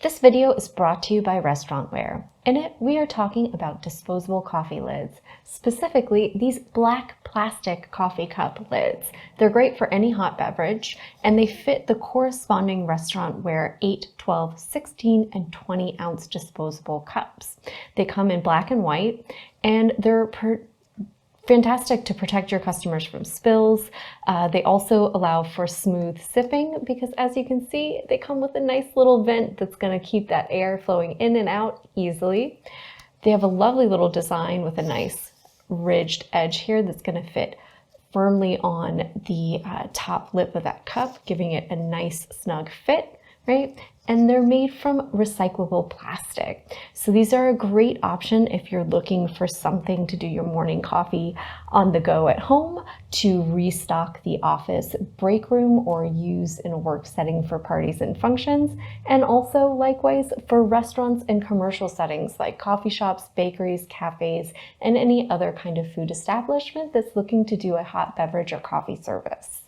This video is brought to you by Restaurantware. In it, we are talking about disposable coffee lids, specifically these black plastic coffee cup lids. They're great for any hot beverage, and they fit the corresponding Restaurantware 8, 12, 16, and 20 ounce disposable cups. They come in black and white, and they're fantastic to protect your customers from spills. They also allow for smooth sipping because, as you can see, they come with a nice little vent that's going to keep that air flowing in and out easily. They have a lovely little design with a nice ridged edge here that's going to fit firmly on the top lip of that cup, giving it a nice snug fit, right? And they're made from recyclable plastic. So these are a great option if you're looking for something to do your morning coffee on the go at home, to restock the office break room or use in a work setting for parties and functions, and also likewise for restaurants and commercial settings like coffee shops, bakeries, cafes, and any other kind of food establishment that's looking to do a hot beverage or coffee service.